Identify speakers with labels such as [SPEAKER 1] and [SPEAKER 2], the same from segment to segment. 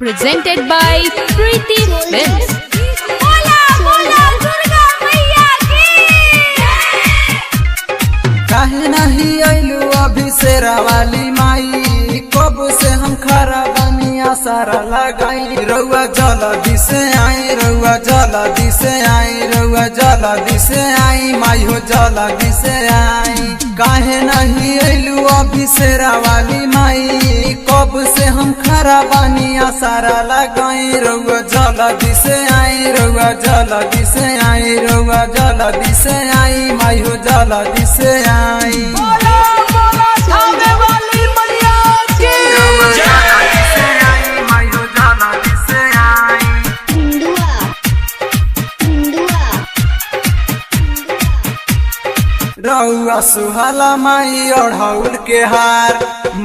[SPEAKER 1] Presented by Preeti Films.
[SPEAKER 2] बोला बोला दुर्गा मैया की।
[SPEAKER 3] काहे नहीं आइलू अभी शेरा वाली माई, कब से हम खरा बनिया सारा लगाई। रउआ जल्दी से आई, रउआ जल्दी से आई, रउआ जल्दी से आई, माई हो जल्दी से आई। काहे नहीं आइलू अभी शेरा वाली माई, कब से हम खरा बनिया सारा लगाई। रउआ जल्दी से आई, रउआ जल्दी से आई, रउआ जल्दी से आई, माई हो जल्दी से आई।
[SPEAKER 2] बोला बोला थामे वाली मैया की।
[SPEAKER 3] जल्दी से आई, माई हो जल्दी से आई। रउआ सुहाला माई ओढ़ौल के हार,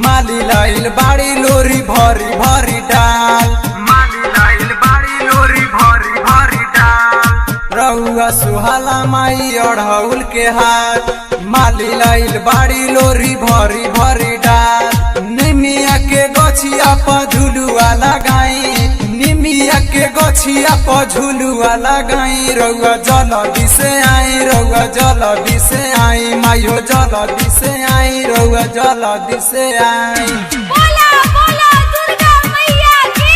[SPEAKER 3] माली लाइल बाड़ी लोरी भरी भरी डाल, माली लाइल बाड़ी लोरी भरी भरी डाल। रउआ सुहाला माई ओढ़ौल के हार, माली लाइल बाड़ी लोरी भरी भरी डाल। निमिया के गछिया पर झुलुआ लगाई, निमिया के गछिया पर झुलुआ लगाई। रउआ जल्दी से आई, रउआ जल्दी से आई, माई हो जल्दी से आई, रउआ जल्दी से आई।
[SPEAKER 2] बोला बोला दुर्गा मैया की।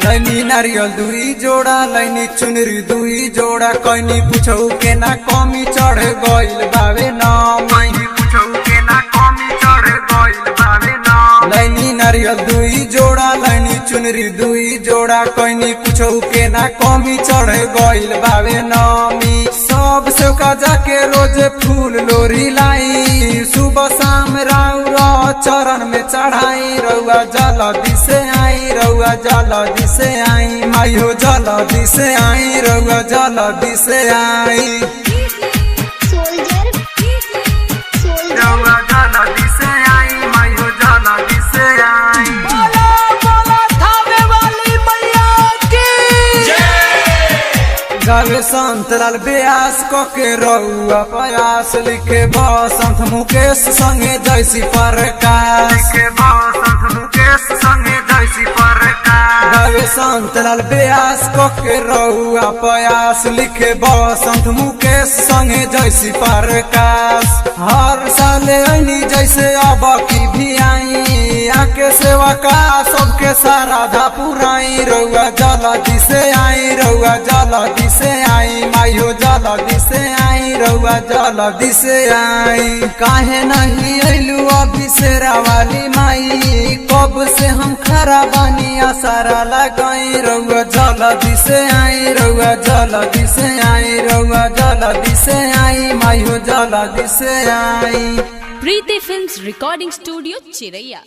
[SPEAKER 3] लैनी नारियल दुई जोड़ा, लैनी चुनरी दुई जोड़ा, कैनी पूछौ के ना कमी चढ़ गइल बावे ना, मैनी पूछौ के ना कमी चढ़ गइल बावे ना। लैनी नारियल दुई जोड़ा, लैनी चुनरी दुई जोड़ा, कैनी पूछौ के ना कमी चढ़ गइल बावे नामी। सब सेवका जाके रोज फूल लोरी लाई, सुबह शाम राउरा चरण में चढ़ाई। रउआ जल्दी से आई, रउआ जल्दी से आई, माई हो जल्दी से आई, रउआ जल्दी से आई। रउआ जल्दी से आई, माई हो जल्दी से आई।
[SPEAKER 2] बोला बोला थामे वाली मैया की।
[SPEAKER 3] गावे संत लाल ब्यास को के रउआ प्रयास, लिखे बसंत मुकेश संगे जैसी प्रकाश, बसंत मुकेश संगे जैसी प्रकाश। गावे संत लाल ब्यास को के रउआ प्रयास, लिखे बसंत मुकेश संगे जैसी प्रकाश। हर साल ऐनी जैसे अब की भी आई, आके सेवा का सबके सारा धा पुराई। रउआ जल्दी से आई, रउआ जल्दी से आई, माई हो जल्दी से आई, रउआ जल्दी से आई। काहे नहीं आइलू अभी शेरा वाली माई, कब से हम खरा बनिया सारा लगाई। रउआ जल्दी से आई, रउआ जल्दी से आई, रउआ जल्दी से आई, माई हो जल्दी से आई।
[SPEAKER 1] Preeti Films Recording Studio, Chiraiya.